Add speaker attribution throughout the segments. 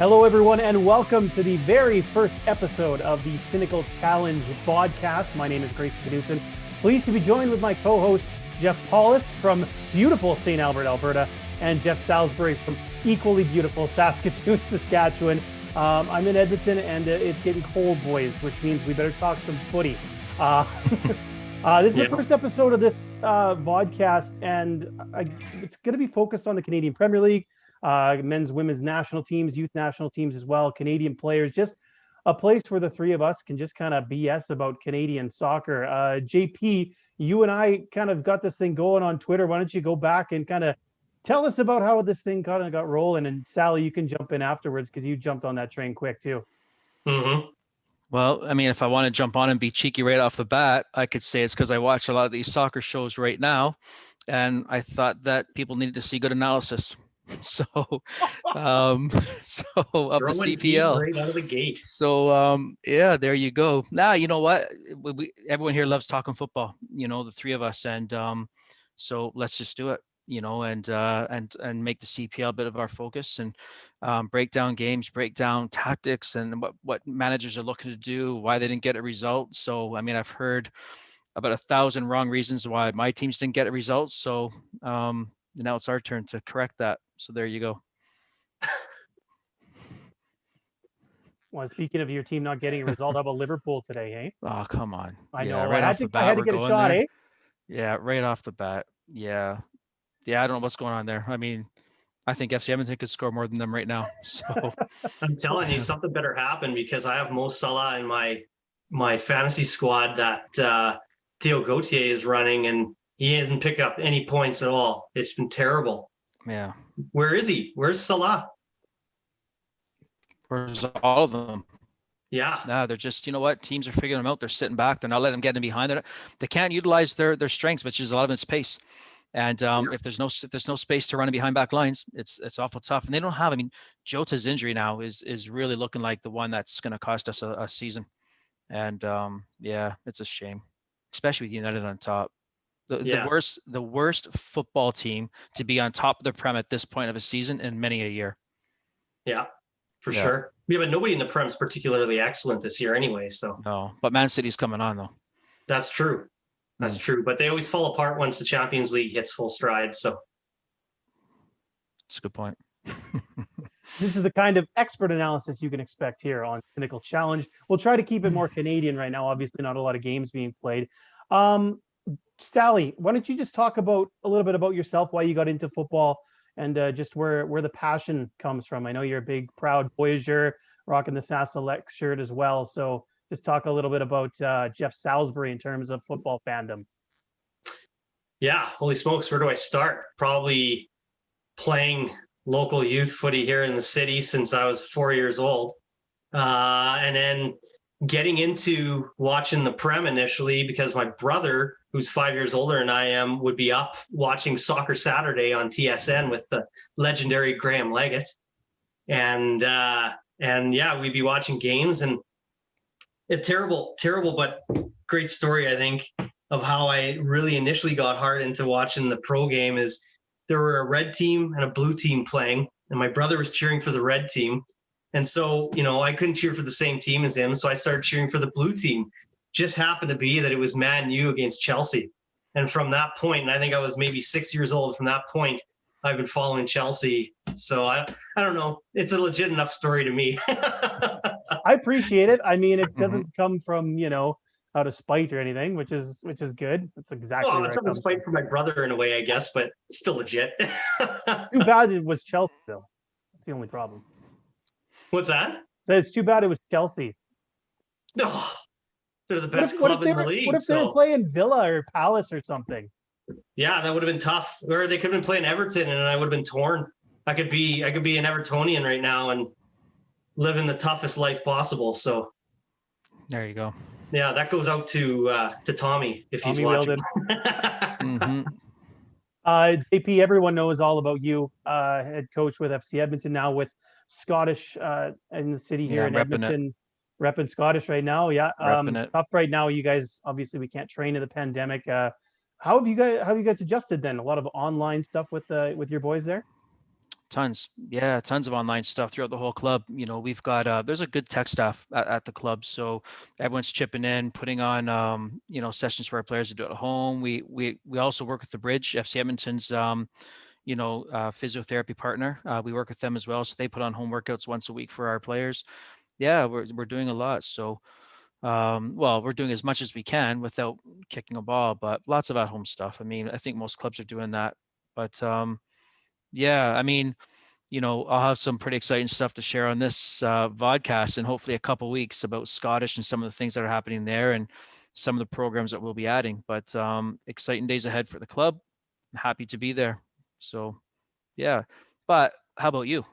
Speaker 1: Hello, everyone, and welcome to the very first episode of the Cynical Challenge podcast. My name is Grayson Knudsen. Pleased to be joined with my co-host, Jeff Paulus from beautiful St. Albert, Alberta, and Jeff Salisbury from equally beautiful Saskatoon, Saskatchewan. I'm in Edmonton, and it's getting cold, boys, which means we better talk some footy. This is the first episode of this vodcast, and it's going to be focused on the Canadian Premier League, men's, women's national teams, youth national teams as well, Canadian players, just a place where the three of us can just kind of BS about Canadian soccer. JP, you and I kind of got this thing going on Twitter. Why don't you go back and kind of tell us about how this thing kind of got rolling? And Sally, you can jump in afterwards because you jumped on that train quick too.
Speaker 2: Mm-hmm.
Speaker 3: Well, I mean, if I want to jump on and be cheeky right off the bat, I could say it's because I watch a lot of these soccer shows right now, and I thought that people needed to see good analysis. So, of the CPL
Speaker 2: right out of the gate.
Speaker 3: So, yeah, there you go. Now, you know what? Everyone here loves talking football. You know, the three of us, and so let's just do it. You know, and make the CPL a bit of our focus, and break down games, break down tactics, and what managers are looking to do, why they didn't get a result. So, I mean, I've heard about 1,000 wrong reasons why my teams didn't get a result. So now it's our turn to correct that. So there you go.
Speaker 1: Well, speaking of your team not getting a result, how about Liverpool today, hey?
Speaker 3: Oh, come on.
Speaker 1: I know.
Speaker 3: Right off the bat,
Speaker 1: I had to get a shot, eh?
Speaker 3: Yeah, right off the bat. Yeah, I don't know what's going on there. I mean, I think FC Edmonton could score more than them right now. So
Speaker 2: I'm telling you, something better happen, because I have Mo Salah in my fantasy squad that Theo Gauthier is running, and he hasn't picked up any points at all. It's been terrible.
Speaker 3: Yeah.
Speaker 2: Where is he? Where's Salah?
Speaker 3: Where's all of them?
Speaker 2: Yeah.
Speaker 3: No, they're just, you know what? Teams are figuring them out. They're sitting back. They're not letting them get in behind it. They can't utilize their strengths, which is a lot of it's pace. And if there's no space to run in behind back lines, it's awful tough. And they don't have. I mean, Jota's injury now is really looking like the one that's going to cost us a season. And yeah, it's a shame, especially with United on top. The worst football team to be on top of the Prem at this point of a season in many a year.
Speaker 2: Yeah, for sure. Yeah, but nobody in the Prem is particularly excellent this year anyway. So
Speaker 3: no, but Man City's coming on though.
Speaker 2: That's true. That's true. But they always fall apart once the Champions League hits full stride. So
Speaker 3: that's a good point.
Speaker 1: This is the kind of expert analysis you can expect here on Cynical Challenge. We'll try to keep it more Canadian right now. Obviously, not a lot of games being played. Sally, why don't you just talk a little bit about yourself, why you got into football, and just where the passion comes from. I know you're a big, proud Voyager, rocking the SAS Select shirt as well. So just talk a little bit about Jeff Salisbury in terms of football fandom.
Speaker 2: Yeah, holy smokes, where do I start? Probably playing local youth footy here in the city since I was 4 years old. And then getting into watching the Prem initially because my brother, who's 5 years older than I am, would be up watching Soccer Saturday on TSN with the legendary Graham Leggett. And yeah, we'd be watching games, and a terrible, but great story, I think, of how I really initially got hard into watching the pro game is there were a red team and a blue team playing, and my brother was cheering for the red team. And so, you know, I couldn't cheer for the same team as him. So I started cheering for the blue team. Just happened to be that it was Man U against Chelsea. And from that point, and I think I was maybe 6 years old, from that point, I've been following Chelsea. So I don't know. It's a legit enough story to me.
Speaker 1: I appreciate it. I mean, it doesn't come from, you know, out of spite or anything, which is good. That's exactly
Speaker 2: it's out of spite for my brother in a way, I guess, but still legit.
Speaker 1: Too bad it was Chelsea, though. That's the only problem.
Speaker 2: What's that?
Speaker 1: So it's too bad it was Chelsea.
Speaker 2: Oh, they're the best club in the league.
Speaker 1: What if they were playing Villa or Palace or something?
Speaker 2: Yeah, that would have been tough. Or they could have been playing Everton, and I would have been torn. I could be an Evertonian right now and living the toughest life possible. So
Speaker 3: there you go.
Speaker 2: Yeah, that goes out to Tommy if he's watching.
Speaker 1: JP, everyone knows all about you, head coach with FC Edmonton, now with Scottish in the city here in Edmonton, repping Scottish right now. Yeah, tough right now. You guys, obviously, we can't train in the pandemic. How have you guys adjusted then? A lot of online stuff with your boys there.
Speaker 3: Tons. Yeah, tons of online stuff throughout the whole club. We've got there's a good tech staff at the club, so everyone's chipping in, putting on sessions for our players to do at home. We also work with the Bridge FC Edmonton's physiotherapy partner. We work with them as well, so they put on home workouts once a week for our players. Yeah, we're doing a lot. So well, we're doing as much as we can without kicking a ball, but lots of at-home stuff. I mean, I think most clubs are doing that, but yeah, I mean, I'll have some pretty exciting stuff to share on this vodcast in hopefully a couple weeks about Scottish and some of the things that are happening there and some of the programs that we'll be adding. But exciting days ahead for the club. I'm happy to be there. So, yeah. But how about you?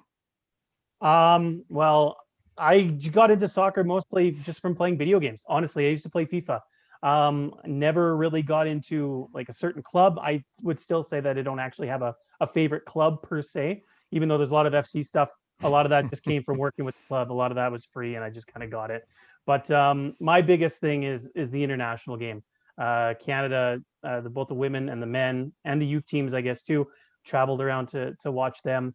Speaker 1: Well, I got into soccer mostly just from playing video games. Honestly, I used to play FIFA. Never really got into like a certain club. I would still say that I don't actually have a favorite club per se, even though there's a lot of FC stuff. A lot of that just came from working with the club. A lot of that was free, and I just kind of got it. But my biggest thing is the international game. Canada, both the women and the men and the youth teams, I guess too, traveled around to watch them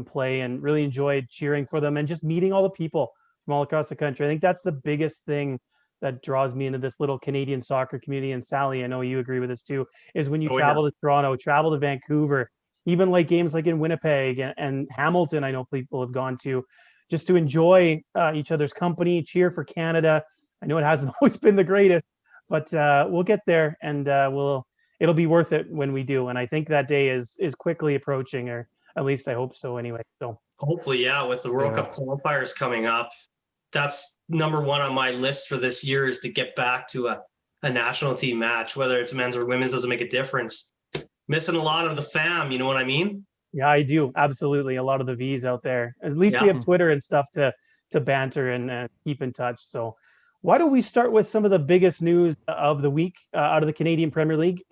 Speaker 1: play, and really enjoyed cheering for them and just meeting all the people from all across the country. I think that's the biggest thing that draws me into this little Canadian soccer community. And Sally, I know you agree with this too, is when you travel to Toronto, travel to Vancouver, even like games like in Winnipeg and Hamilton, I know people have gone to, just to enjoy each other's company, cheer for Canada. I know it hasn't always been the greatest, but we'll get there, and it'll be worth it when we do. And I think that day is quickly approaching, or at least I hope so anyway. So
Speaker 2: hopefully, yeah, with the World Cup qualifiers coming up, that's number one on my list for this year, is to get back to a national team match, whether it's men's or women's, doesn't make a difference. Missing a lot of the fam, you know what I mean?
Speaker 1: Yeah, I do. Absolutely. A lot of the V's out there. At least we have Twitter and stuff to banter and keep in touch. So why don't we start with some of the biggest news of the week out of the Canadian Premier League?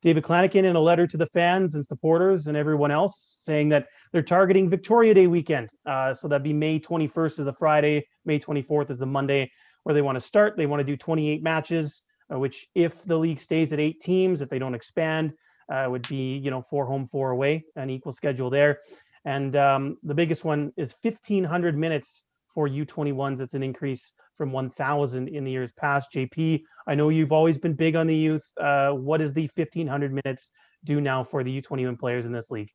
Speaker 1: David Klanikin, in a letter to the fans and supporters and everyone else, saying that they're targeting Victoria Day weekend. So that'd be May 21st is the Friday, May 24th is the Monday, where they want to start. They want to do 28 matches, which, if the league stays at 8 teams, if they don't expand, would be 4 home, 4 away, an equal schedule there. And the biggest one is 1,500 minutes for U21s. It's an increase from 1,000 in the years past. JP, I know you've always been big on the youth. What does the 1,500 minutes do now for the U21 players in this league?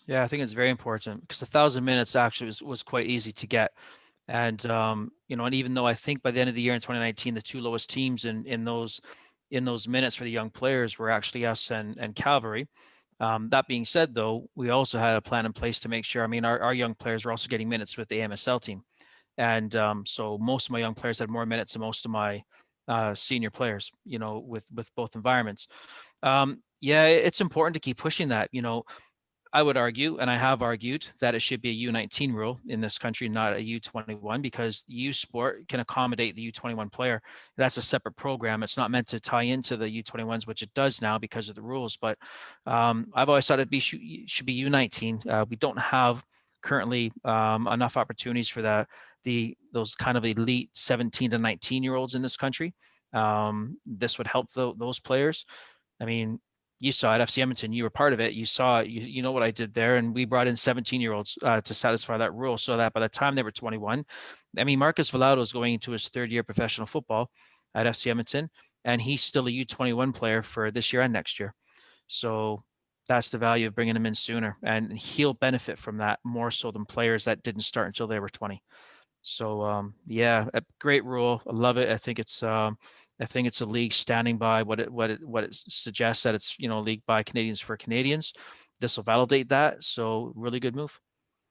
Speaker 3: Yeah, I think it's very important, because 1,000 minutes actually was quite easy to get. And, and even though I think by the end of the year in 2019, the 2 lowest teams in those minutes for the young players were actually us and Cavalry. That being said, though, we also had a plan in place to make sure, our young players were also getting minutes with the AMSL team. And so most of my young players had more minutes than most of my senior players, with both environments. Yeah, it's important to keep pushing that. I would argue, and I have argued, that it should be a U19 rule in this country, not a U21, because U Sport can accommodate the U21 player. That's a separate program. It's not meant to tie into the U21s, which it does now because of the rules. But I've always thought it should be U19. We don't have currently enough opportunities for those kind of elite 17 to 19-year-olds in this country. This would help those players. You saw it, FC Edmonton, you were part of it. You saw, you know what I did there. And we brought in 17-year-olds to satisfy that rule, so that by the time they were 21, Marcus Vallado is going into his 3rd year professional football at FC Edmonton, and he's still a U21 player for this year and next year. So that's the value of bringing him in sooner. And he'll benefit from that more so than players that didn't start until they were 20. So, yeah, a great rule. I love it. I think it's a league standing by what it suggests, that it's, a league by Canadians for Canadians. This will validate that. So really good move.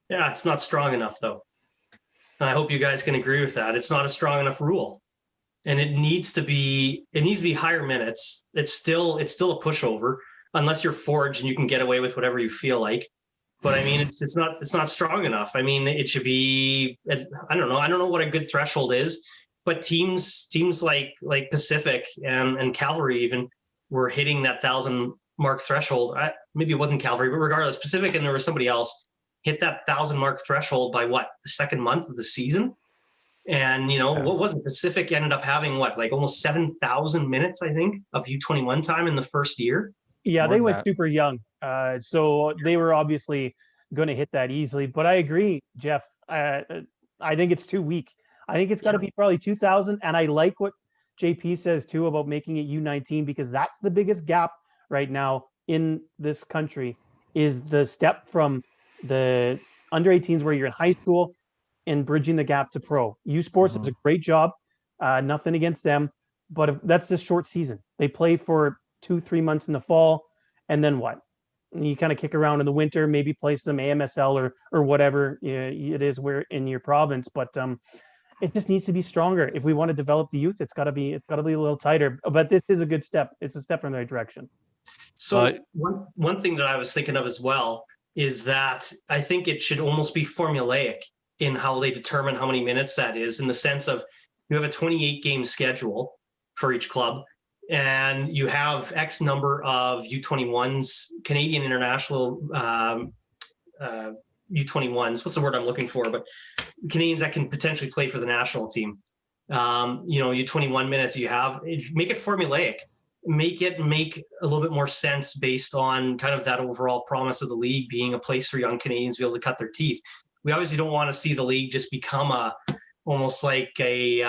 Speaker 2: Yeah, it's not strong enough, though. And I hope you guys can agree with that. It's not a strong enough rule, and it needs to be higher minutes. It's still a pushover, unless you're Forge and you can get away with whatever you feel like. But it's not strong enough. It should be, I don't know what a good threshold is, but teams like Pacific and Cavalry even were hitting that 1,000 mark threshold. Maybe it wasn't Cavalry, but regardless, Pacific and there was somebody else hit that 1,000 mark threshold by the 2nd month of the season. And what was it? Pacific ended up having almost 7,000 minutes, I think, of U21 time in the first year.
Speaker 1: Yeah, they went super young. So they were obviously going to hit that easily. But I agree, Jeff. I think it's too weak. I think it's got to be probably 2000. And I like what JP says too about making it U19, because that's the biggest gap right now in this country, is the step from the under 18s where you're in high school and bridging the gap to pro. U Sports does a great job. Nothing against them, but that's just short season. They play for 2-3 months in the fall, and then what? You kind of kick around in the winter, maybe play some AMSL or whatever it is where in your province. But it just needs to be stronger. If we want to develop the youth, it's got to be a little tighter. But this is a good step. It's a step in the right direction.
Speaker 2: So one thing that I was thinking of as well is that I think it should almost be formulaic in how they determine how many minutes that is, in the sense of you have a 28 game schedule for each club, and you have X number of U21s, Canadian international U21s. What's the word I'm looking for? But Canadians that can potentially play for the national team. U21 minutes you have, make it formulaic. Make it make a little bit more sense based on kind of that overall promise of the league being a place for young Canadians to be able to cut their teeth. We obviously don't want to see the league just become almost like a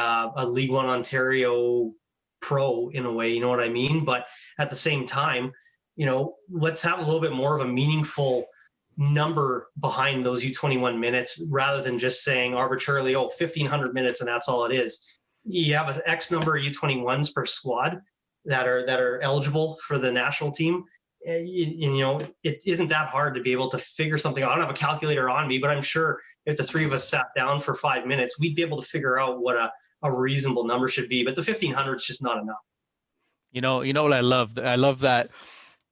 Speaker 2: League One Ontario pro in a way, you know what I mean? But at the same time, let's have a little bit more of a meaningful number behind those U21 minutes, rather than just saying arbitrarily, 1,500 minutes and that's all it is. You have an X number of U21s per squad that are eligible for the national team. It isn't that hard to be able to figure something out. I don't have a calculator on me, but I'm sure if the three of us sat down for 5 minutes, we'd be able to figure out what a reasonable number should be. But the 1,500 is just not enough.
Speaker 3: You know what I love? I love that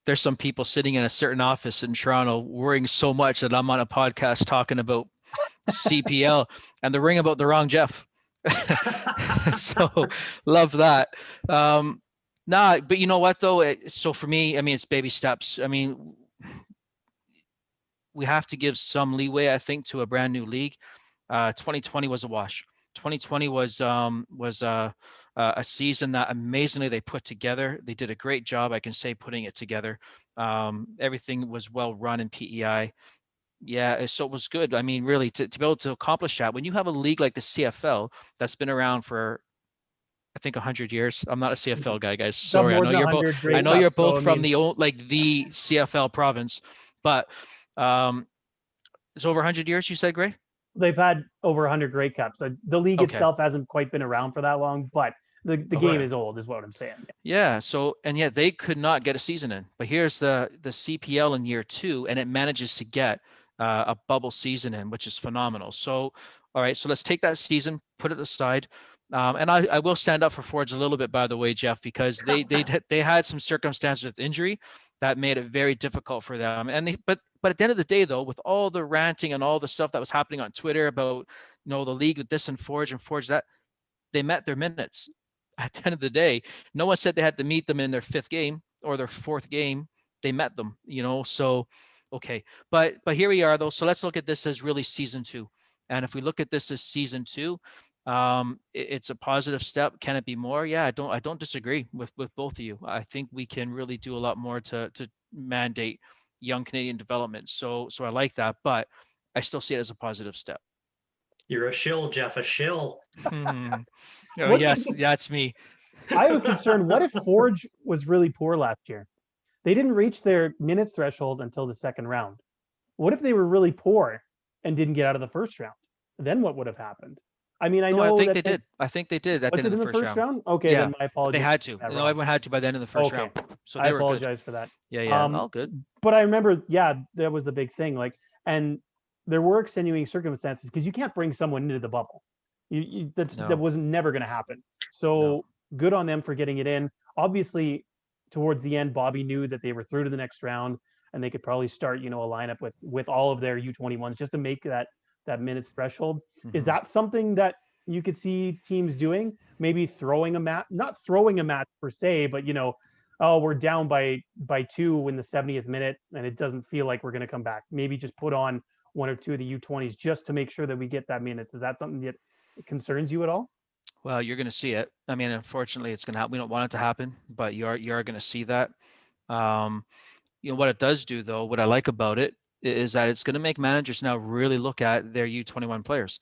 Speaker 3: there's some people sitting in a certain office in Toronto worrying so much that I'm on a podcast talking about CPL and they're ringing about the wrong Jeff. So love that. But you know what though? So for me, I mean, it's baby steps. I mean, we have to give some leeway, I think, to a brand new league. 2020 was a wash. 2020 was a season that amazingly they put together. They did a great job, I can say, putting it together. Everything was well run in PEI. Yeah, so it was good. I mean, really, to be able to accomplish that, when you have a league like the CFL that's been around for, I think, 100 years. I'm not a CFL guy, guys. Sorry, I know you're both. I know you're both from the old, like the CFL province, but it's over 100 years. You said, Gray?
Speaker 1: They've had over 100 Grey Cups. The league itself hasn't quite been around for that long, but the game is old, is what I'm saying.
Speaker 3: Yeah. So, and yet they could not get a season in. But here's the CPL in year 2, and it manages to get a bubble season in, which is phenomenal. So, all right. So let's take that season, put it aside. And I will stand up for Forge a little bit, by the way, Jeff, because they had some circumstances with injury that made it very difficult for them. And but at the end of the day, though, with all the ranting and all the stuff that was happening on Twitter about, the league with this and Forge that, they met their minutes. At the end of the day, no one said they had to meet them in their 5th game or their 4th game. They met them, so, okay. But here we are, though. So let's look at this as really season 2. And if we look at this as season 2, it's a positive step. Can it be more? Yeah, I don't disagree with both of you. I think we can really do a lot more to mandate young Canadian development. So I like that, but I still see it as a positive step.
Speaker 2: You're a shill, Jeff, a shill.
Speaker 3: Oh, yes, that's me.
Speaker 1: I have a concern. What if Forge was really poor last year? They didn't reach their minutes threshold until the 2nd round. What if they were really poor and didn't get out of the 1st round? Then what would have happened? I mean, I think
Speaker 3: they did. I think they did at the end of the first round.
Speaker 1: Okay, yeah. Then my apologies.
Speaker 3: They had to. No, everyone had to by the end of the first round. So
Speaker 1: I apologize for that.
Speaker 3: Yeah, all good.
Speaker 1: But I remember, that was the big thing. And there were extenuating circumstances because you can't bring someone into the bubble. That was never going to happen. So good on them for getting it in. Obviously, towards the end, Bobby knew that they were through to the next round, and they could probably start, a lineup with all of their U21s just to make that minutes threshold. Mm-hmm. Is that something that you could see teams doing? Maybe throwing a match, not throwing a match per se, but we're down by 2 in the 70th minute and it doesn't feel like we're going to come back. Maybe just put on 1 or 2 of the U20s just to make sure that we get that minutes. Is that something that concerns you at all?
Speaker 3: Well, you're going to see it. I mean, unfortunately, it's going to happen. We don't want it to happen, but you are going to see that. What it does do, though, what I like about it is that it's going to make managers now really look at their U21 players.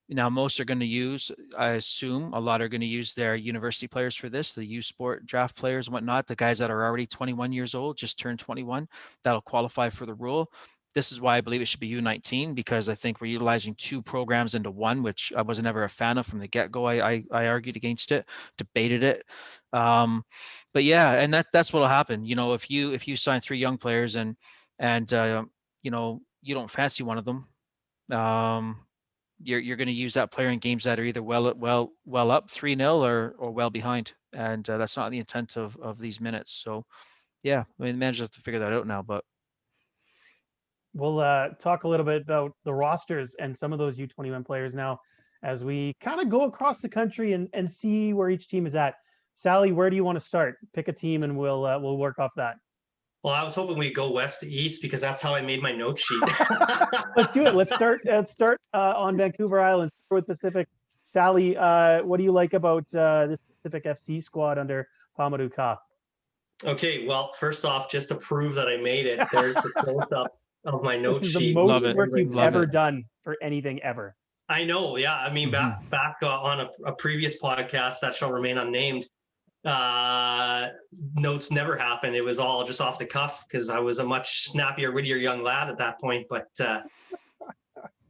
Speaker 3: Now, most are going to use, I assume, a lot are going to use their university players for this, the U Sport draft players and whatnot, the guys that are already 21 years old, just turned 21, that'll qualify for the rule. This is why I believe it should be U19, because I think we're utilizing two programs into one, which I was never a fan of from the get-go. I argued against it, debated it. But yeah, and that's what'll happen. If you sign three young players and you don't fancy one of them, you're going to use that player in games that are either well up 3-0 or well behind, and that's not the intent of these minutes. So yeah, I mean, the managers have to figure that out now. But
Speaker 1: we'll talk a little bit about the rosters and some of those U21 players now as we kind of go across the country and see where each team is at. Sally, where do you want to start? Pick a team and we'll work off that.
Speaker 2: Well, I was hoping we'd go west to east because that's how I made my note sheet.
Speaker 1: Let's do it. Let's start on Vancouver Island. Start with Pacific. Sally, what do you like about this Pacific FC squad under Pamadou Ka?
Speaker 2: Okay, well, first off, just to prove that I made it, there's the close-up of my note
Speaker 1: This is
Speaker 2: sheet.
Speaker 1: the most work you've ever done for anything ever.
Speaker 2: I know, yeah. I mean, back on a previous podcast that shall remain unnamed, notes never happened. It was all just off the cuff because I was a much snappier, wittier young lad at that point. But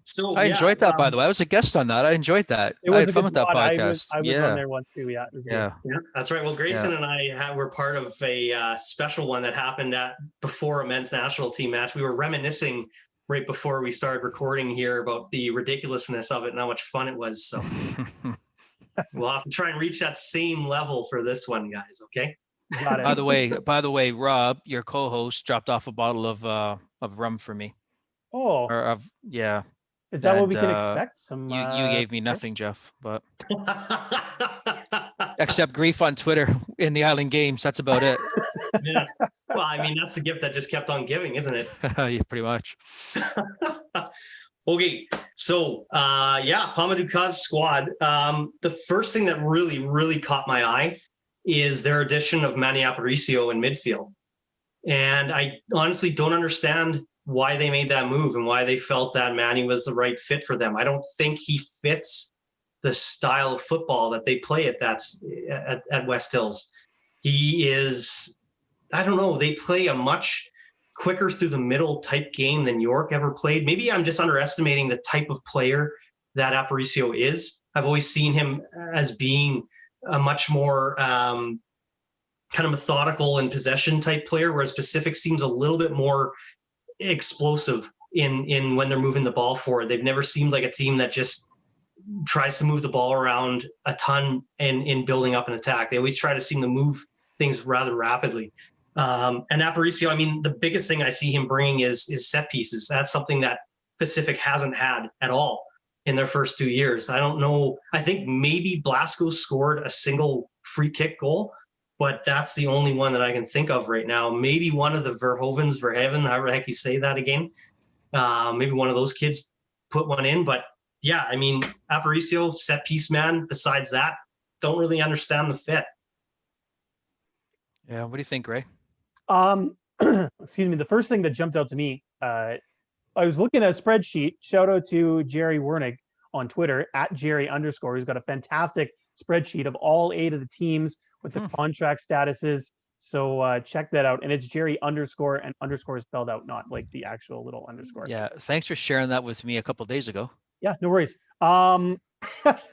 Speaker 2: so
Speaker 3: I enjoyed that, by the way. I was a guest on that. I enjoyed that. I had fun with that podcast.
Speaker 1: I was on there once too. Yeah, it was
Speaker 2: yeah, that's right. Well, Grayson and I were part of a special one that happened before a men's national team match. We were reminiscing right before we started recording here about the ridiculousness of it and how much fun it was. So we'll have to try and reach that same level for this one, guys. Okay.
Speaker 1: Got it.
Speaker 3: By the way, Rob, your co-host, dropped off a bottle of rum for me.
Speaker 1: Oh.
Speaker 3: Yeah.
Speaker 1: Is that what we can expect?
Speaker 3: You gave me nothing, Jeff, but except grief on Twitter in the Island Games. That's about it.
Speaker 2: Yeah. Well, I mean, that's the gift that just kept on giving, isn't it?
Speaker 3: Yeah, pretty much.
Speaker 2: Okay, so Pamadou Ka's squad. The first thing that really, really caught my eye is their addition of Manny Aparicio in midfield. And I honestly don't understand why they made that move and why they felt that Manny was the right fit for them. I don't think he fits the style of football that they play at West Hills. He is, I don't know, they play a much quicker through the middle type game than York ever played. Maybe I'm just underestimating the type of player that Aparicio is. I've always seen him as being a much more kind of methodical and possession type player, whereas Pacific seems a little bit more explosive in when they're moving the ball forward. They've never seemed like a team that just tries to move the ball around a ton in building up an attack. They always try to seem to move things rather rapidly. And Aparicio, I mean, the biggest thing I see him bringing is set pieces. That's something that Pacific hasn't had at all in their first 2 years. I don't know. I think maybe Blasco scored a single free kick goal, but that's the only one that I can think of right now. Maybe one of the Verhaven, however the heck you say that again. Maybe one of those kids put one in. But yeah, I mean, Aparicio, set piece man. Besides that, don't really understand the fit.
Speaker 3: Yeah, what do you think, Ray?
Speaker 1: Excuse me. The first thing that jumped out to me, I was looking at a spreadsheet. Shout out to Jerry Wernig on Twitter @Jerry_. He's got a fantastic spreadsheet of all 8 of the teams with the contract statuses. So check that out. And it's Jerry_, and underscore is spelled out, not like the actual little underscore.
Speaker 3: Yeah. Thanks for sharing that with me a couple of days ago.
Speaker 1: Yeah, no worries.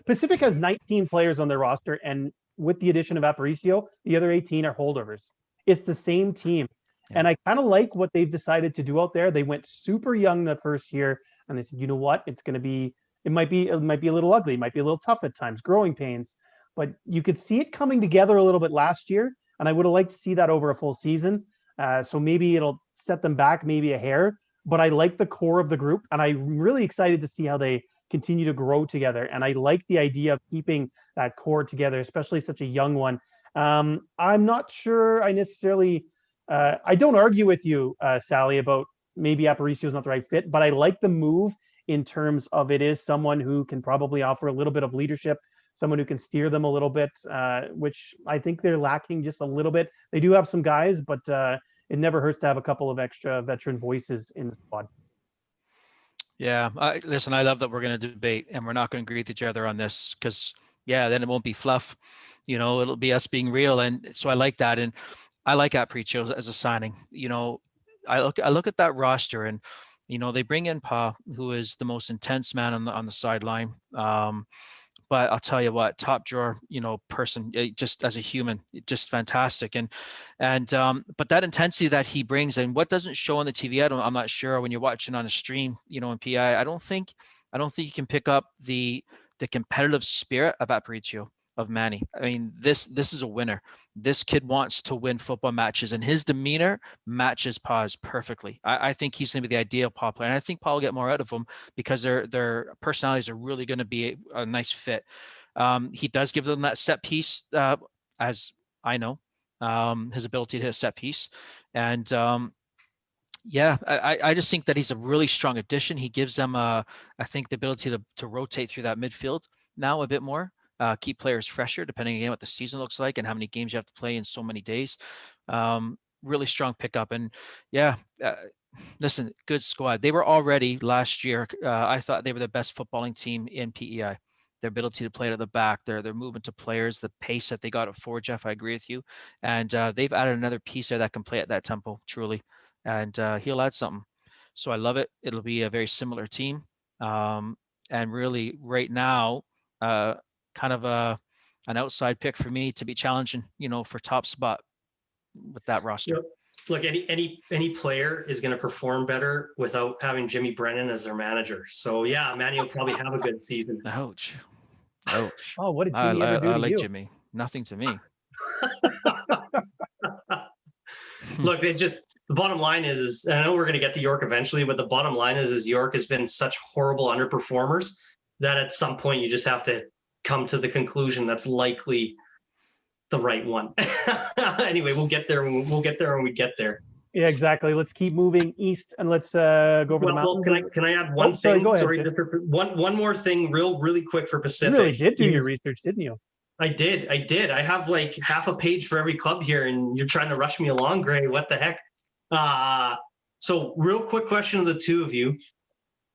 Speaker 1: Pacific has 19 players on their roster, and with the addition of Aparicio, the other 18 are holdovers. It's the same team. Yeah. And I kind of like what they've decided to do out there. They went super young the first year, and they said, you know what? It might be a little ugly. It might be a little tough at times, growing pains. But you could see it coming together a little bit last year, and I would have liked to see that over a full season. So maybe it'll set them back maybe a hair, but I like the core of the group, and I'm really excited to see how they continue to grow together. And I like the idea of keeping that core together, especially such a young one. I'm not sure I necessarily, I don't argue with you, Sally, about maybe Aparicio is not the right fit, but I like the move in terms of it is someone who can probably offer a little bit of leadership, someone who can steer them a little bit, which I think they're lacking just a little bit. They do have some guys, but it never hurts to have a couple of extra veteran voices in the squad.
Speaker 3: Yeah, listen, I love that we're going to debate and we're not going to agree with each other on this because, yeah, then it won't be fluff. It'll be us being real. And so I like that. And I like Aparicio as a signing. I look at that roster and, they bring in Pa, who is the most intense man on the sideline. But I'll tell you what, top drawer, person, just as a human, just fantastic. But that intensity that he brings and what doesn't show on the TV, I'm not sure when you're watching on a stream, in PI, I don't think you can pick up the competitive spirit of Aparicio, of Manny. I mean, this is a winner. This kid wants to win football matches, and his demeanor matches Pa's perfectly. I think he's going to be the ideal Pa player, and I think Pa will get more out of him because their personalities are really going to be a nice fit. He does give them that set piece, as I know, his ability to hit a set piece, and yeah, I just think that he's a really strong addition. He gives them, I think, the ability to rotate through that midfield now a bit more. Keep players fresher, depending again what the season looks like and how many games you have to play in so many days. Really strong pickup, and yeah, listen, good squad. They were already last year. I thought they were the best footballing team in PEI. Their ability to play it at the back, their movement to players, the pace that they got at forward. Jeff, I agree with you, and they've added another piece there that can play at that tempo truly, and he'll add something. So I love it. It'll be a very similar team, and really right now. Kind of an outside pick for me to be challenging, for top spot with that roster.
Speaker 2: Look, any player is going to perform better without having Jimmy Brennan as their manager. So yeah, Manny will probably have a good season.
Speaker 3: Ouch.
Speaker 1: Oh, what did Jimmy ever do to
Speaker 3: like
Speaker 1: you?
Speaker 3: Jimmy. Nothing to me.
Speaker 2: Look, the bottom line is I know we're going to get to York eventually, but the bottom line is York has been such horrible underperformers that at some point you just have to come to the conclusion that's likely the right one. Anyway, we'll get there when we get there.
Speaker 1: Yeah, exactly. Let's keep moving east and let's go over the mountains.
Speaker 2: Can I add one thing?
Speaker 1: Sorry, just
Speaker 2: one more thing really quick for Pacific.
Speaker 1: You really did do your research, didn't you?
Speaker 2: I did. I have like half a page for every club here, and you're trying to rush me along, Gray. What the heck? So real quick question of the two of you.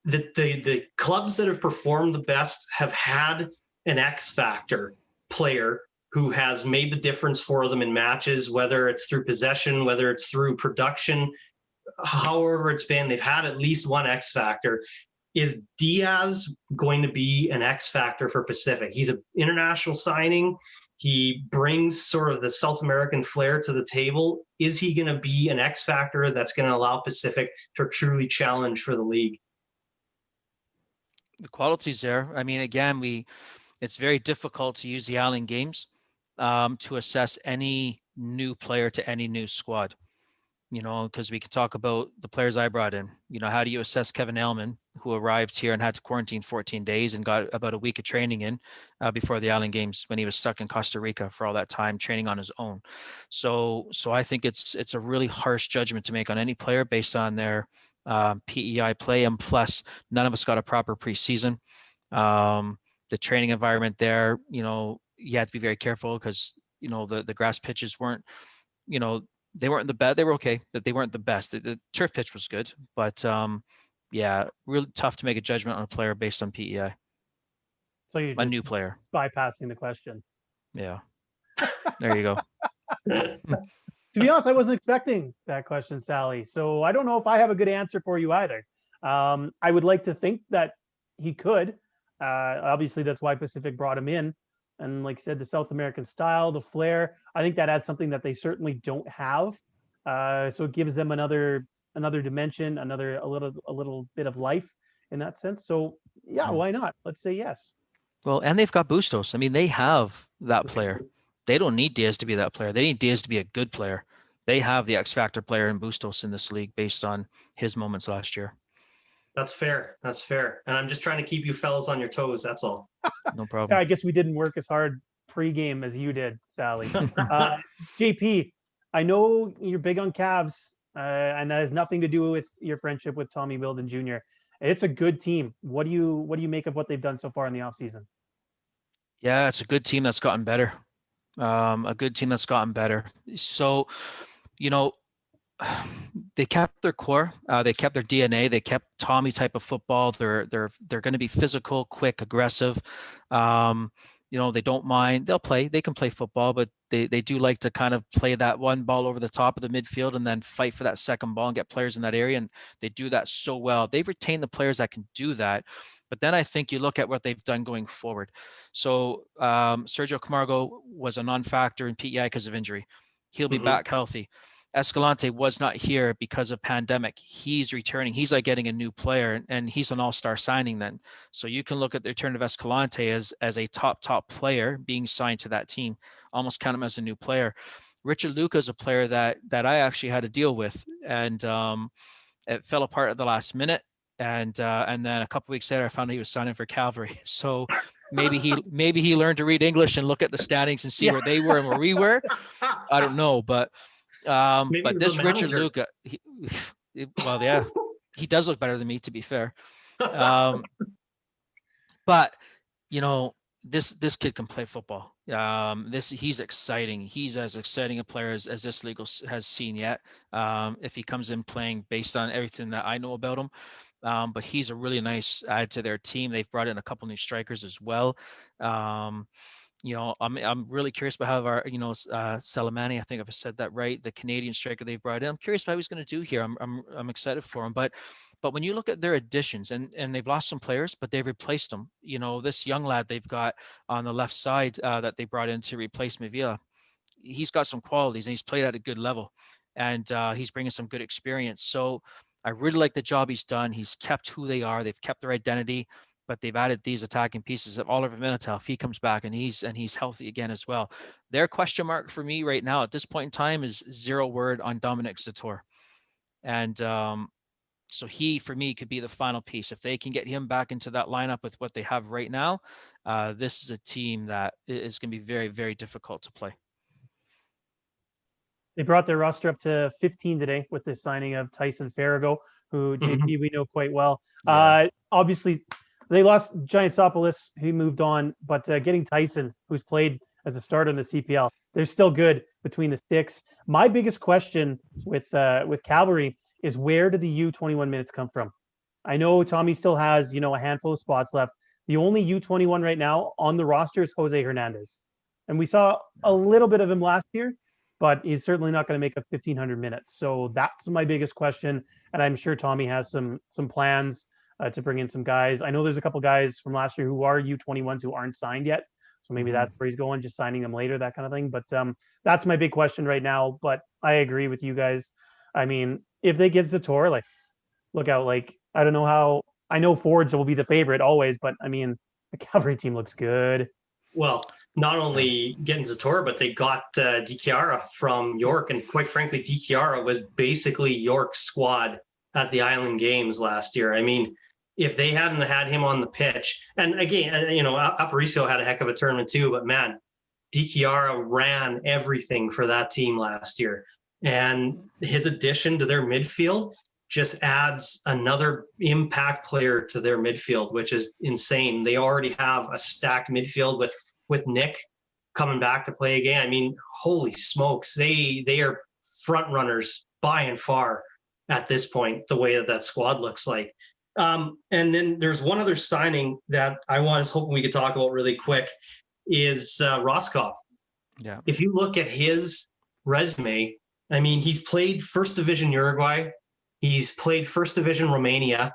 Speaker 2: The clubs that have performed the best have had an X factor player who has made the difference for them in matches, whether it's through possession, whether it's through production, however it's been, they've had at least one X factor. Is Diaz going to be an X factor for Pacific? He's an international signing. He brings sort of the South American flair to the table. Is he going to be an X factor that's going to allow Pacific to truly challenge for the league?
Speaker 3: The quality's there. I mean, again, it's very difficult to use the Island games to assess any new player to any new squad, because we could talk about the players I brought in. How do you assess Kevin Ailman, who arrived here and had to quarantine 14 days and got about a week of training in before the Island games when he was stuck in Costa Rica for all that time training on his own. So I think it's a really harsh judgment to make on any player based on their PEI play, and plus none of us got a proper preseason. The training environment there, you have to be very careful because the grass pitches weren't, they weren't the best. They were okay, but they weren't the best. The turf pitch was good, but yeah, really tough to make a judgment on a player based on PEI.
Speaker 1: So you
Speaker 3: a new player
Speaker 1: bypassing the question.
Speaker 3: Yeah, there you go.
Speaker 1: To be honest, I wasn't expecting that question, Sally. So I don't know if I have a good answer for you either. I would like to think that he could. Obviously, that's why Pacific brought him in. And like I said, the South American style, the flair, I think that adds something that they certainly don't have. So it gives them another dimension, a little bit of life in that sense. So yeah, why not? Let's say yes.
Speaker 3: Well, and they've got Bustos. I mean, they have that player. They don't need Diaz to be that player. They need Diaz to be a good player. They have the X factor player in Bustos in this league based on his moments last year.
Speaker 2: That's fair. And I'm just trying to keep you fellas on your toes. That's all.
Speaker 3: No problem.
Speaker 1: Yeah, I guess we didn't work as hard pre-game as you did, Sally. JP, I know you're big on Cavs, and that has nothing to do with your friendship with Tommy Wilden Jr. It's a good team. What do you make of what they've done so far in the offseason?
Speaker 3: Yeah, it's a good team that's gotten better. So, they kept their core, they kept their DNA, they kept Tommy type of football. They're going to be physical, quick, aggressive. They don't mind. They can play football, but they do like to kind of play that one ball over the top of the midfield and then fight for that second ball and get players in that area. And they do that so well. They've retained the players that can do that. But then I think you look at what they've done going forward. So Sergio Camargo was a non-factor in PEI because of injury. He'll be back healthy. Escalante was not here because of pandemic. He's returning. He's like getting a new player, and he's an all-star signing then. So you can look at the return of Escalante as a top player being signed to that team, almost count him as a new player. Richard Luca is a player that I actually had to deal with, and it fell apart at the last minute. And then a couple weeks later, I found out he was signing for Cavalry. So maybe he learned to read English and look at the standings and see where they were and where we were. I don't know, but this Richard Luca, he does look better than me, to be fair. But this kid can play football. He's exciting. He's as exciting a player as this league has seen yet. If he comes in playing based on everything that I know about him. But he's a really nice add to their team. They've brought in a couple new strikers as well. I'm really curious about how our, Salamani, I think if I said that right, the Canadian striker they've brought in. I'm curious about what he's going to do here. I'm excited for him. But when you look at their additions, and they've lost some players, but they've replaced them. This young lad they've got on the left side that they brought in to replace Mavila, he's got some qualities and he's played at a good level, and he's bringing some good experience. So I really like the job he's done. He's kept who they are. They've kept their identity, but they've added these attacking pieces of Oliver Minatel. If he comes back and he's healthy again as well. Their question mark for me right now at this point in time is 0 word on Dominic Zator. And so he, for me, could be the final piece. If they can get him back into that lineup with what they have right now, this is a team that is going to be very, very difficult to play.
Speaker 1: They brought their roster up to 15 today with the signing of Tyson Farrago, who JP we know quite well. Yeah. Obviously, they lost Giantsopoulos. He moved on, but getting Tyson, who's played as a starter in the CPL, they're still good between the sticks. My biggest question with Cavalry is, where do the U21 minutes come from? I know Tommy still has a handful of spots left. The only U21 right now on the roster is Jose Hernandez, and we saw a little bit of him last year, but he's certainly not going to make up 1,500 minutes. So that's my biggest question. And I'm sure Tommy has some plans to bring in some guys. I know there's a couple guys from last year who are U21s who aren't signed yet. So maybe that's where he's going, just signing them later, that kind of thing. But that's my big question right now. But I agree with you guys. I mean, if they get Zator, look out. I don't know how. I know Fords will be the favorite always, but I mean, the Cavalry team looks good.
Speaker 2: Well, not only getting Zator, but they got Di Chiara from York. And quite frankly, Di Chiara was basically York's squad at the Island Games last year. I mean, if they hadn't had him on the pitch, and again, Aparicio had a heck of a tournament too, but man, Di Chiara ran everything for that team last year. And his addition to their midfield just adds another impact player to their midfield, which is insane. They already have a stacked midfield with Nick coming back to play again. I mean, holy smokes, they are front runners by and far at this point, the way that squad looks like. And then there's one other signing that I was hoping we could talk about really quick is Roscoff.
Speaker 3: Yeah. If
Speaker 2: you look at his resume, I mean, he's played First Division Uruguay. He's played First Division Romania.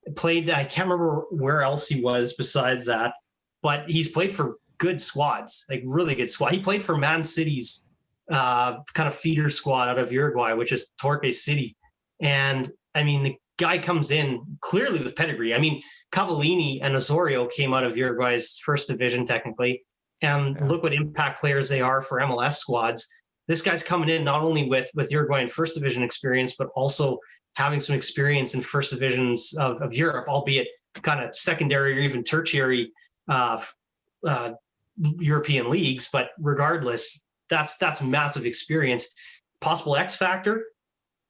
Speaker 2: I can't remember where else he was besides that, but he's played for good squads, like really good squad. He played for Man City's kind of feeder squad out of Uruguay, which is Torque City. And I mean, the guy comes in clearly with pedigree. I mean, Cavallini and Osorio came out of Uruguay's First Division technically. And look what impact players they are for MLS squads. This guy's coming in not only with Uruguayan First Division experience, but also having some experience in First Divisions of Europe, albeit kind of secondary or even tertiary European leagues. But regardless, that's massive experience. Possible X factor.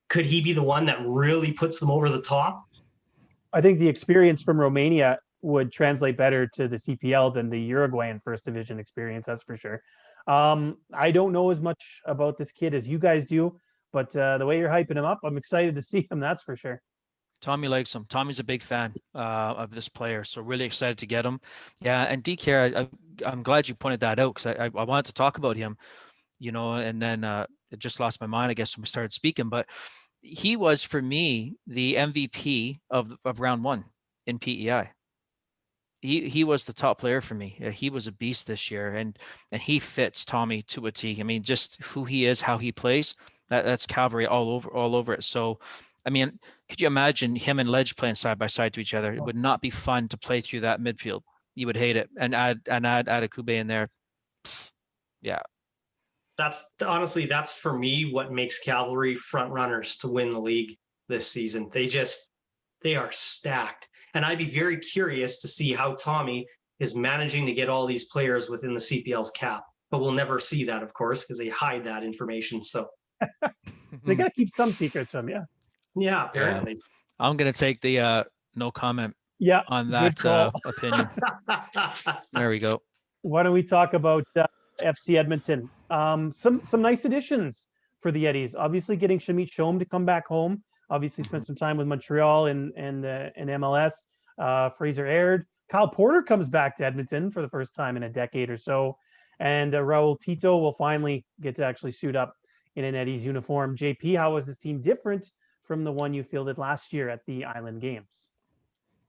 Speaker 2: Could he be the one that really puts them over the top?
Speaker 1: I think the experience from Romania would translate better to the CPL than the Uruguayan First Division experience, that's for sure. I don't know as much about this kid as you guys do, But the way you're hyping him up, I'm excited to see him. That's for sure.
Speaker 3: Tommy likes him. Tommy's a big fan of this player, so really excited to get him. Yeah, and DK, I'm glad you pointed that out because I wanted to talk about him, and then it just lost my mind, I guess, when we started speaking. But he was, for me, the MVP of round one in PEI. He was the top player for me. He was a beast this year, and he fits Tommy to a T. I mean, just who he is, how he plays, that's Cavalry all over it. So, I mean, could you imagine him and Ledge playing side by side to each other? It would not be fun to play through that midfield. You would hate it. And add Akube in there. Yeah.
Speaker 2: That's honestly, that's for me what makes Cavalry front runners to win the league this season. They are stacked. And I'd be very curious to see how Tommy is managing to get all these players within the CPL's cap. But we'll never see that, of course, because they hide that information. So
Speaker 1: they got to keep some secrets from you.
Speaker 2: Yeah, apparently.
Speaker 3: Yeah. I'm going to take the no comment on that opinion. There we go.
Speaker 1: Why don't we talk about FC Edmonton? Some nice additions for the Eddies. Obviously, getting Shamit Shome to come back home. Obviously, spent some time with Montreal and MLS. Fraser Aird. Kyle Porter comes back to Edmonton for the first time in a decade or so. And Raul Tito will finally get to actually suit up in an Eddies uniform. JP, how was this team different from the one you fielded last year at the Island Games?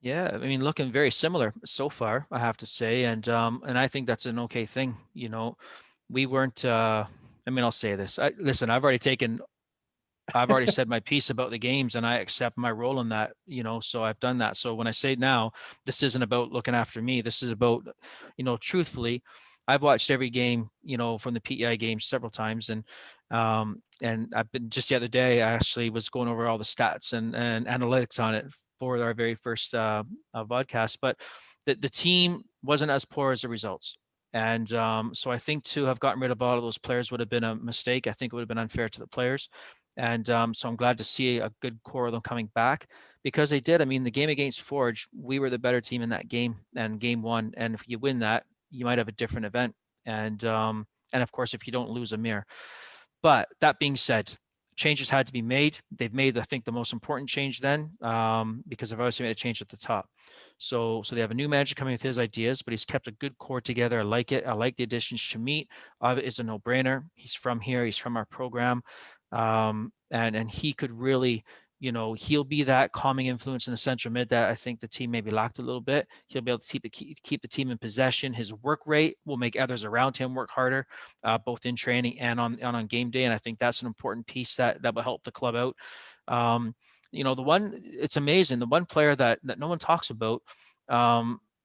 Speaker 3: Yeah, I mean, looking very similar so far, I have to say, and I think that's an okay thing. We weren't. I mean, I'll say this. Listen, I've already said my piece about the games, and I accept my role in that. So I've done that. So when I say now, this isn't about looking after me. This is about, truthfully, I've watched every game, from the PEI games several times, and I've been just the other day, I actually was going over all the stats and analytics on it for our very first podcast. But the team wasn't as poor as the results. And so I think to have gotten rid of all of those players would have been a mistake. I think it would have been unfair to the players. And so I'm glad to see a good core of them coming back because they did. I mean, the game against Forge, we were the better team in that game and game one. And if you win that, you might have a different event. And of course, if you don't lose a mirror. But that being said, changes had to be made. They've made, I think, the most important change then because they've obviously made a change at the top. So they have a new manager coming with his ideas, but he's kept a good core together. I like it. I like the additions. Shamit is a no-brainer. He's from here. He's from our program. And he could really, he'll be that calming influence in the central mid that I think the team maybe lacked a little bit. He'll be able to keep the team in possession. His work rate will make others around him work harder, both in training and on game day. And I think that's an important piece that will help the club out. It's amazing. The one player that no one talks about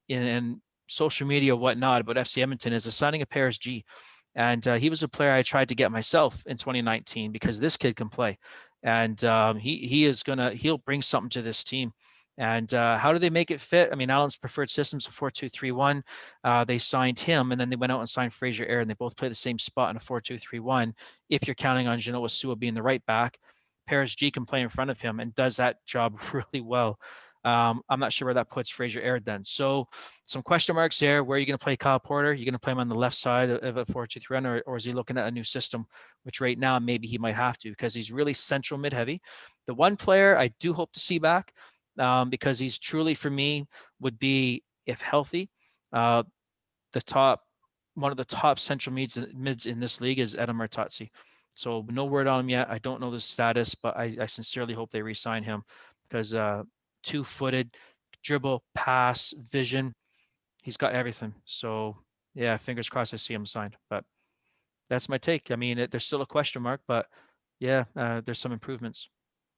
Speaker 3: in social media, whatnot, about FC Edmonton is the signing of Paris G. And he was a player I tried to get myself in 2019 because this kid can play. And he'll bring something to this team. And how do they make it fit? I mean, Allen's preferred systems of 4-2-3-1. They signed him, and then they went out and signed Fraser Aird, and they both play the same spot in a 4-2-3-1. If you're counting on Genoa Sua being the right back, Paris G can play in front of him and does that job really well. I'm not sure where that puts Fraser Aird then. So some question marks there. Where are you going to play Kyle Porter? You're going to play him on the left side of a 4-2-3-1, or is he looking at a new system, which right now maybe he might have to because he's really central mid heavy. The one player I do hope to see back because he's truly, for me, would be, if healthy, one of the top central mids in this league is Edem Martazzi. So no word on him yet. I don't know the status, but I sincerely hope they re-sign him because two-footed, dribble, pass, vision. He's got everything. So, yeah, fingers crossed I see him signed. But that's my take. I mean, there's still a question mark, but, yeah, there's some improvements.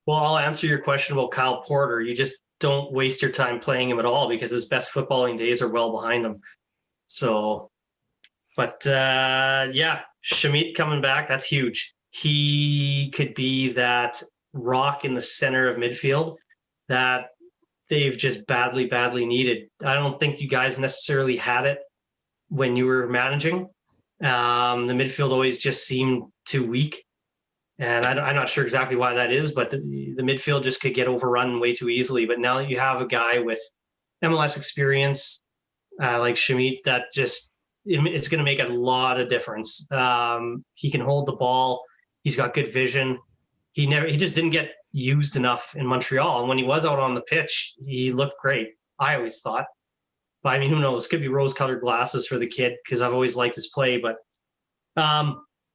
Speaker 2: Well, I'll answer your question about Kyle Porter. You just don't waste your time playing him at all because his best footballing days are well behind him. So, but, Shamit coming back, that's huge. He could be that rock in the center of midfield that they've just badly needed. I don't think you guys necessarily had it when you were managing. The midfield always just seemed too weak. And I'm not sure exactly why that is, but the midfield just could get overrun way too easily. But now that you have a guy with MLS experience like Shamit, that just, it's going to make a lot of difference. He can hold the ball. He's got good vision. he just didn't get used enough in Montreal. And when he was out on the pitch, he looked great. I always thought. But I mean, who knows? Could be rose-colored glasses for the kid because I've always liked his play. But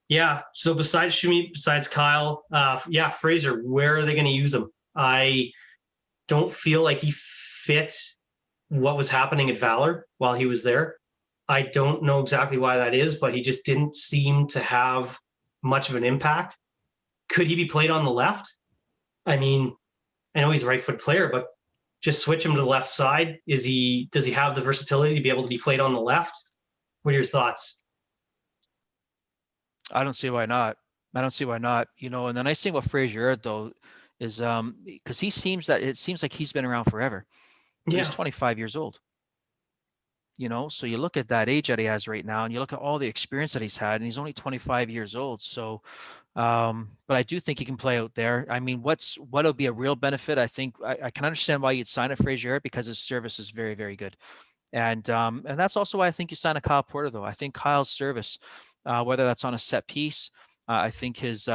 Speaker 2: yeah. So besides Schmidt, besides Kyle, Fraser, where are they going to use him? I don't feel like he fit what was happening at Valour while he was there. I don't know exactly why that is, but he just didn't seem to have much of an impact. Could he be played on the left? I mean, I know he's a right foot player, but just switch him to the left side. Does he have the versatility to be able to be played on the left? What are your thoughts?
Speaker 3: I don't see why not. You know, and the nice thing about Fraser though is because it seems like he's been around forever.
Speaker 2: Yeah.
Speaker 3: He's 25 years old. You know, so you look at that age that he has right now, and you look at all the experience that he's had, and he's only 25 years old. So, but I do think he can play out there. I mean, what'll be a real benefit? I think I can understand why you'd sign a Fraser because his service is very, very good, and that's also why I think you sign a Kyle Porter though. I think Kyle's service, whether that's on a set piece, I think his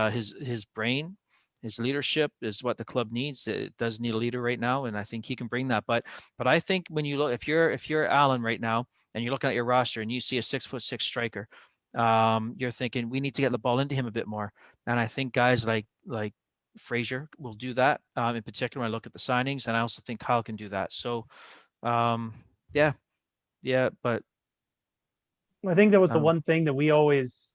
Speaker 3: brain. His leadership is what the club needs. It does need a leader right now, and I think he can bring that. But I think when you look, if you're Allen right now, and you're looking at your roster, and you see a 6'6" striker, you're thinking we need to get the ball into him a bit more. And I think guys like Fraser will do that. In particular, when I look at the signings, and I also think Kyle can do that. So, yeah. But
Speaker 1: I think that was the one thing that we always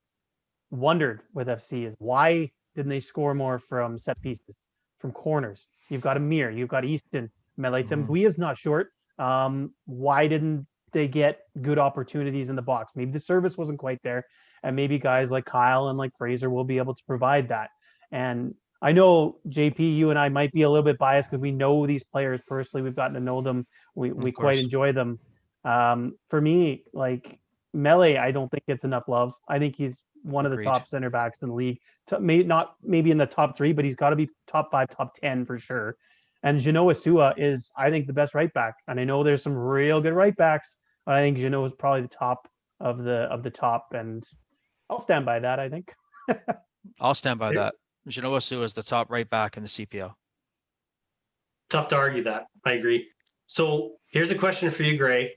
Speaker 1: wondered with FC is why didn't they score more from set pieces, from corners? You've got Amir, you've got Easton, Guia's not short. Why didn't they get good opportunities in the box? Maybe the service wasn't quite there, and maybe guys like Kyle and like Fraser will be able to provide that. And I know, JP, you and I might be a little bit biased because we know these players personally. We've gotten to know them. We quite enjoy them. For me, like Mele, I don't think gets enough love. I think he's one of the top center backs in the league. Maybe in the top 3, but he's got to be top 5, top 10 for sure. And Genoa Sua is, I think, the best right back. And I know there's some real good right backs, but I think Genoa is probably the top of the top. And I'll stand by that, I think.
Speaker 3: I'll stand by that. Genoa Sua is the top right back in the CPL.
Speaker 2: Tough to argue that. I agree. So here's a question for you, Gray.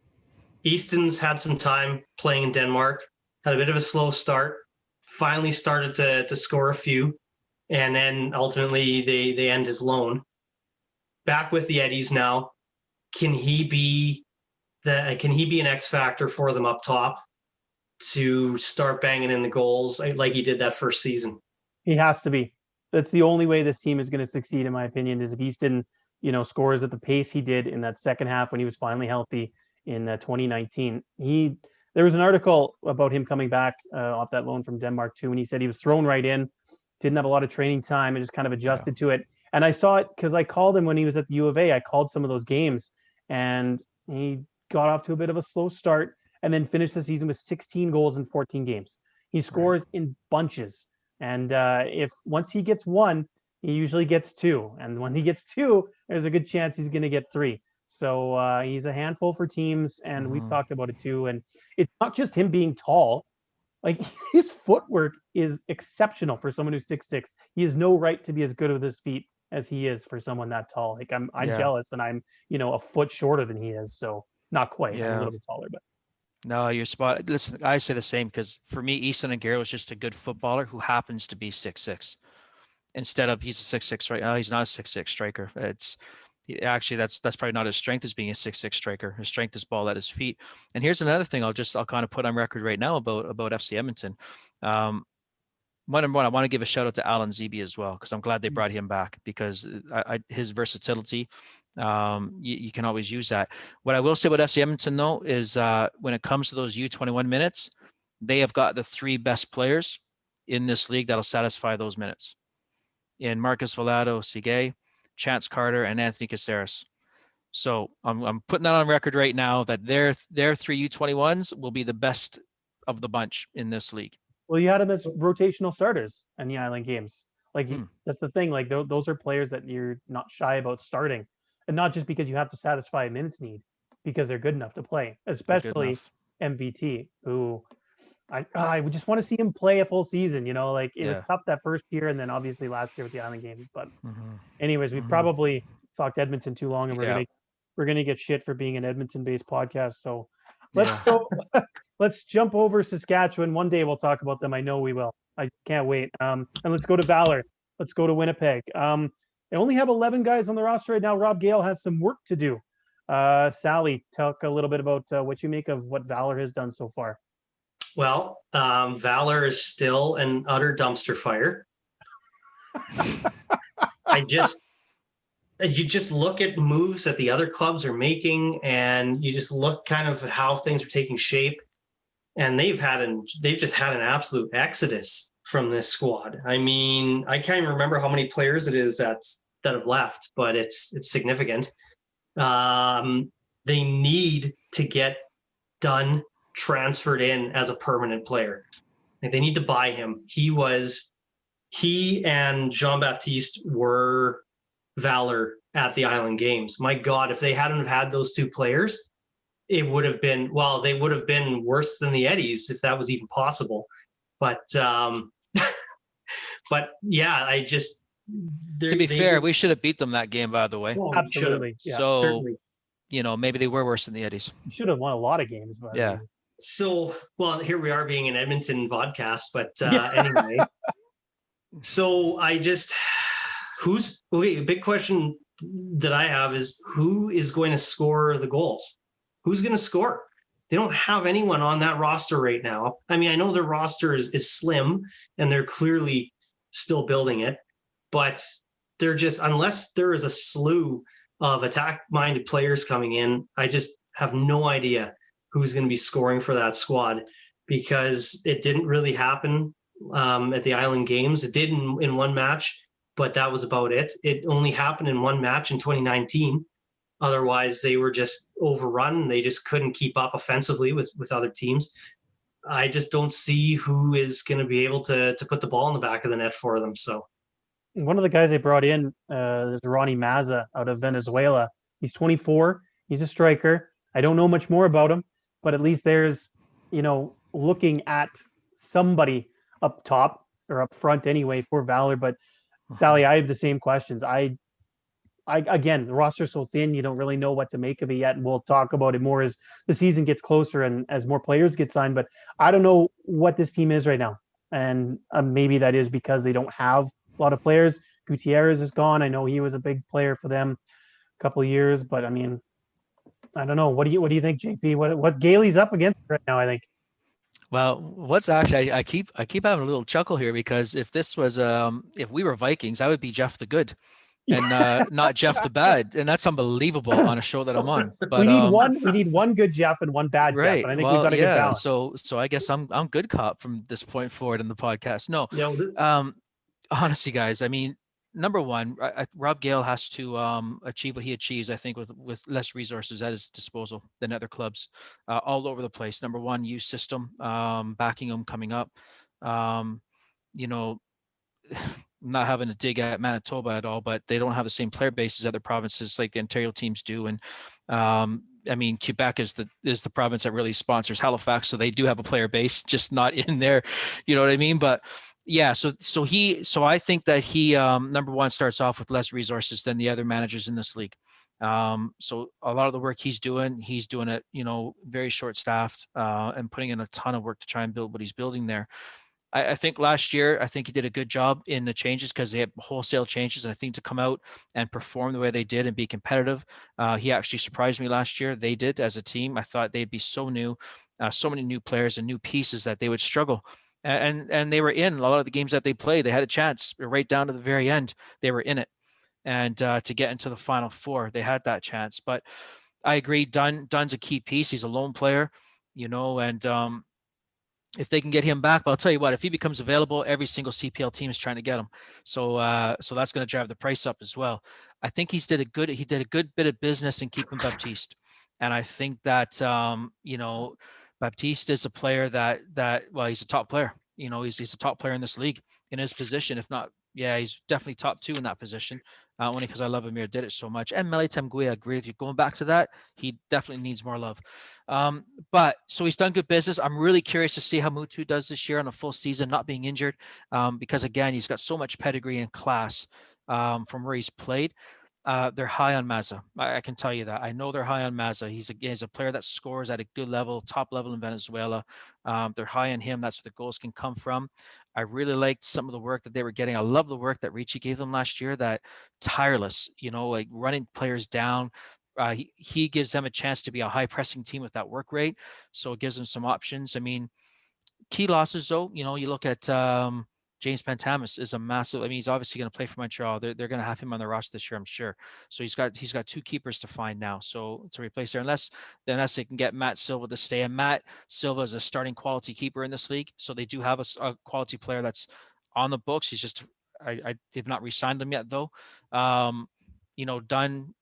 Speaker 2: Easton's had some time playing in Denmark, had a bit of a slow start, finally started to score a few, and then ultimately they end his loan. Back with the Eddies now, can he be an X factor for them up top to start banging in the goals like he did that first season?
Speaker 1: He has to be. That's the only way this team is going to succeed, in my opinion, is if Easton, scores at the pace he did in that second half when he was finally healthy in 2019. There was an article about him coming back off that loan from Denmark too, and he said he was thrown right in, didn't have a lot of training time, and just kind of adjusted to it. And I saw it because I called him when he was at the U of A. I called some of those games, and he got off to a bit of a slow start, and then finished the season with 16 goals in 14 games. He scores in bunches, and if once he gets one, he usually gets two, and when he gets two, there's a good chance he's going to get three. So he's a handful for teams, and we've talked about it too. And it's not just him being tall. Like, his footwork is exceptional for someone who's 6'6". He has no right to be as good with his feet as he is for someone that tall. Like, I'm jealous, and I'm, a foot shorter than he is. So not quite. I'm a little bit taller, but.
Speaker 3: No, you're spot. Listen, I say the same because for me, Easton and Garrett was just a good footballer who happens to be 6'6". Instead of he's a 6'6" right now, he's not a 6'6" striker. Actually, that's probably not his strength as being a 6'6" striker. His strength is ball at his feet. And here's another thing I'll kind of put on record right now about FC Edmonton. Number one, I want to give a shout out to Alan Zeeby as well, because I'm glad they brought him back, because his versatility, you can always use that. What I will say about FC Edmonton though is when it comes to those U21 minutes, they have got the 3 best players in this league that'll satisfy those minutes. In Marcus Volado Sige, Chance Carter, and Anthony Caceres. So I'm putting that on record right now that their 3 U21s will be the best of the bunch in this league.
Speaker 1: Well, you had them as rotational starters in the Island games. Like, that's the thing. Like, those are players that you're not shy about starting, and not just because you have to satisfy a minutes need, because they're good enough to play, especially MVT, who I would just want to see him play a full season. Like it was
Speaker 3: Yeah.
Speaker 1: tough that first year, and then obviously last year with the Island Games. But
Speaker 3: Mm-hmm.
Speaker 1: anyways, we
Speaker 3: Mm-hmm.
Speaker 1: probably talked Edmonton too long, and
Speaker 3: Yeah.
Speaker 1: we're gonna get shit for being an Edmonton-based podcast. So let's
Speaker 3: Yeah.
Speaker 1: go. Let's jump over Saskatchewan. One day we'll talk about them. I know we will. I can't wait. And let's go to Valor. Let's go to Winnipeg. They only have 11 guys on the roster right now. Rob Gale has some work to do. Sally, talk a little bit about what you make of what Valor has done so far.
Speaker 2: Well, Valor is still an utter dumpster fire. You just look at moves that the other clubs are making, and you just look kind of at how things are taking shape. And they've just had an absolute exodus from this squad. I mean, I can't even remember how many players it is that have left, but it's significant. They need to get Dunn transferred in as a permanent player. Like, they need to buy him. He and Jean-Baptiste were Valor at the Island Games. My God, if they hadn't have had those two players, it would have been, well, they would have been worse than the Eddies, if that was even possible. But but yeah,
Speaker 3: To be fair, we should have beat them that game, by the way.
Speaker 2: Oh,
Speaker 1: Absolutely. Yeah,
Speaker 3: So,
Speaker 2: certainly.
Speaker 3: Maybe they were worse than the Eddies.
Speaker 1: you should have won a lot of games, but
Speaker 3: Yeah.
Speaker 2: So, well, here we are being an Edmonton vodcast, but anyway. So a big question that I have is, who is going to score the goals? Who's going to score? They don't have anyone on that roster right now. I mean, I know their roster is slim, and they're clearly still building it, but they're just, unless there is a slew of attack-minded players coming in, I just have no idea who's going to be scoring for that squad, because it didn't really happen at the Island Games. It did in one match, but that was about it. It only happened in one match in 2019. Otherwise, they were just overrun. They just couldn't keep up offensively with other teams. I just don't see who is going to be able to put the ball in the back of the net for them. So
Speaker 1: one of the guys they brought in is Ronnie Mazza out of Venezuela. He's 24. He's a striker. I don't know much more about him, but at least there's, looking at somebody up top or up front anyway for Valor. But Sally, I have the same questions. Again, the roster's so thin, you don't really know what to make of it yet. And we'll talk about it more as the season gets closer and as more players get signed. But I don't know what this team is right now. And maybe that is because they don't have a lot of players. Gutierrez is gone. I know he was a big player for them a couple of years, but I mean, I don't know. What do you think, JP? What Gailey's up against right now, I think?
Speaker 3: Well, what's actually, I keep having a little chuckle here, because if this was if we were Vikings, I would be Jeff the Good and not Jeff the Bad, and that's unbelievable on a show that I'm on. But
Speaker 1: we need one good Jeff and one bad
Speaker 3: right.
Speaker 1: Jeff, and I think we've got a good balance.
Speaker 3: So I guess I'm good cop from this point forward in the podcast. No, honestly, guys, I mean, number one, Rob Gale has to achieve what he achieves, I think, with less resources at his disposal than other clubs all over the place. Number one, youth system, backing him coming up. Not having to dig at Manitoba at all, but they don't have the same player base as other provinces like the Ontario teams do. And I mean, Quebec is the province that really sponsors Halifax, so they do have a player base, just not in there. You know what I mean? But yeah, so I think that he number one starts off with less resources than the other managers in this league. So a lot of the work he's doing it, very short staffed and putting in a ton of work to try and build what he's building there. I think last year, he did a good job in the changes, because they had wholesale changes. And I think to come out and perform the way they did and be competitive, he actually surprised me last year. They did as a team. I thought they'd be so new, so many new players and new pieces that they would struggle. And they were in a lot of the games that they played. They had a chance right down to the very end. They were in it. And to get into the Final Four, they had that chance. But I agree, Dunn's a key piece. He's a lone player, and if they can get him back, but I'll tell you what, if he becomes available, every single CPL team is trying to get him. So that's going to drive the price up as well. I think he did a good bit of business in keeping Baptiste. And I think that, Baptiste is a player that he's a top player. He's a top player in this league in his position, if not Yeah, he's definitely top 2 in that position, only because I love Amir did it so much. And Melite Mguye, I agree with you. Going back to that, he definitely needs more love. But so he's done good business. I'm really curious to see how Mutu does this year on a full season, not being injured, because again, he's got so much pedigree and class from where he's played. They're high on Mazza. I can tell you that. I know they're high on Mazza. He's a player that scores at a good level, top level in Venezuela. They're high on him. That's where the goals can come from. I really liked some of the work that they were getting. I love the work that Ricci gave them last year, that tireless, like running players down. He gives them a chance to be a high pressing team with that work rate. So it gives them some options. I mean, key losses though, you look at James Pantamis is a massive. I mean, he's obviously going to play for Montreal. They're going to have him on the roster this year, I'm sure. So he's got 2 keepers to find now. So to replace there, unless they can get Matt Silva to stay. And Matt Silva is a starting quality keeper in this league, so they do have a quality player that's on the books. He's just they've not re-signed him yet though. Dunn,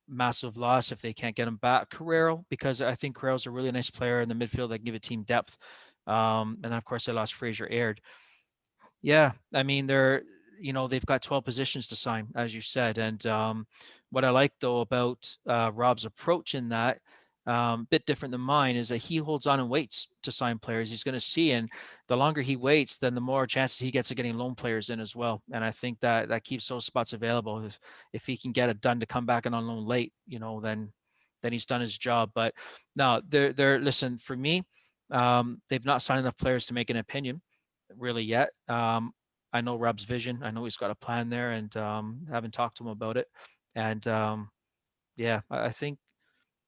Speaker 3: massive loss if they can't get him back. Carrero, because I think Carrero's a really nice player in the midfield that can give a team depth. And then of course they lost Fraser Aird. Yeah, I mean they've got 12 positions to sign, as you said, and what I like though about Rob's approach in that, bit different than mine, is that he holds on and waits to sign players. He's going to see, and the longer he waits, then the more chances he gets of getting loan players in as well. And I think that keeps those spots available. If he can get it done to come back and on loan late, then he's done his job. But no, they're listen, for me, they've not signed enough players to make an opinion really yet. I know Rob's vision. I know he's got a plan there, and haven't talked to him about it. And yeah, I think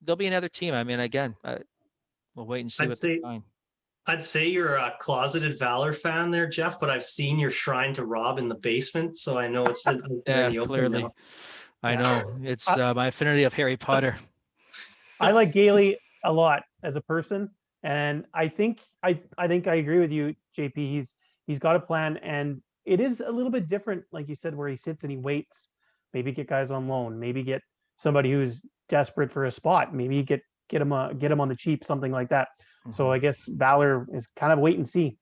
Speaker 3: there'll be another team. I mean, again, we'll wait and see what they find.
Speaker 2: I'd say you're a closeted Valor fan there, Jeff, but I've seen your shrine to Rob in the basement, so I know it's
Speaker 3: yeah, clearly. I know it's my affinity of Harry Potter.
Speaker 1: I like Gailey a lot as a person, and I think I agree with you, JP. He's got a plan, and it is a little bit different, like you said, where he sits and he waits. Maybe get guys on loan. Maybe get somebody who's desperate for a spot. Maybe get him on the cheap, something like that. Mm-hmm. So I guess Valor is kind of wait and see.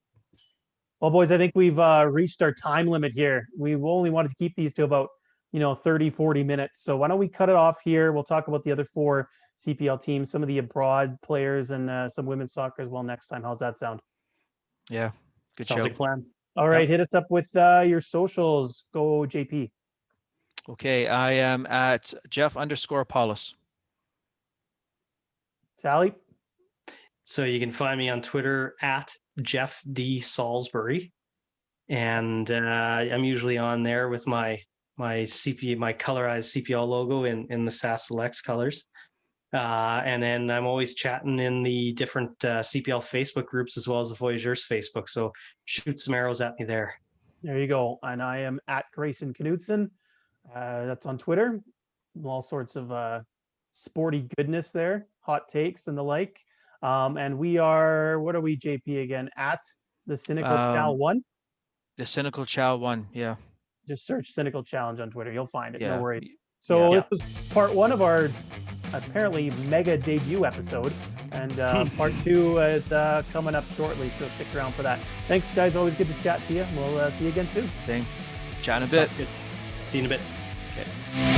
Speaker 1: Well, boys, I think we've reached our time limit here. We only wanted to keep these to about 30, 40 minutes. So why don't we cut it off here? We'll talk about the other 4 CPL teams, some of the abroad players, and some women's soccer as well next time. How's that sound?
Speaker 3: Yeah, good
Speaker 2: Sounds
Speaker 3: show.
Speaker 2: like a plan.
Speaker 1: All right, Hit us up with your socials. Go, JP.
Speaker 3: Okay, I am at Jeff_Paulus.
Speaker 1: Sally?
Speaker 2: So you can find me on Twitter at Jeff D. Salisbury. And I'm usually on there with my colorized CPL logo in the SAS Selects colors. And then I'm always chatting in the different CPL Facebook groups as well as the Voyageurs Facebook. So shoot some arrows at me there.
Speaker 1: There you go. And I am at Grayson Knudsen. That's on Twitter. All sorts of sporty goodness there, hot takes and the like. And we are, what are we, JP, again? At the Cynical Chow 1?
Speaker 3: The Cynical Chow 1, yeah.
Speaker 1: Just search Cynical Challenge on Twitter. You'll find it.
Speaker 3: Yeah.
Speaker 1: No worries. So this was part 1 of our apparently mega debut episode. And part 2 is coming up shortly. So stick around for that. Thanks, guys. Always good to chat to you. We'll see you again soon.
Speaker 3: Same. Chat in a bit.
Speaker 2: See you in a bit.
Speaker 3: Okay.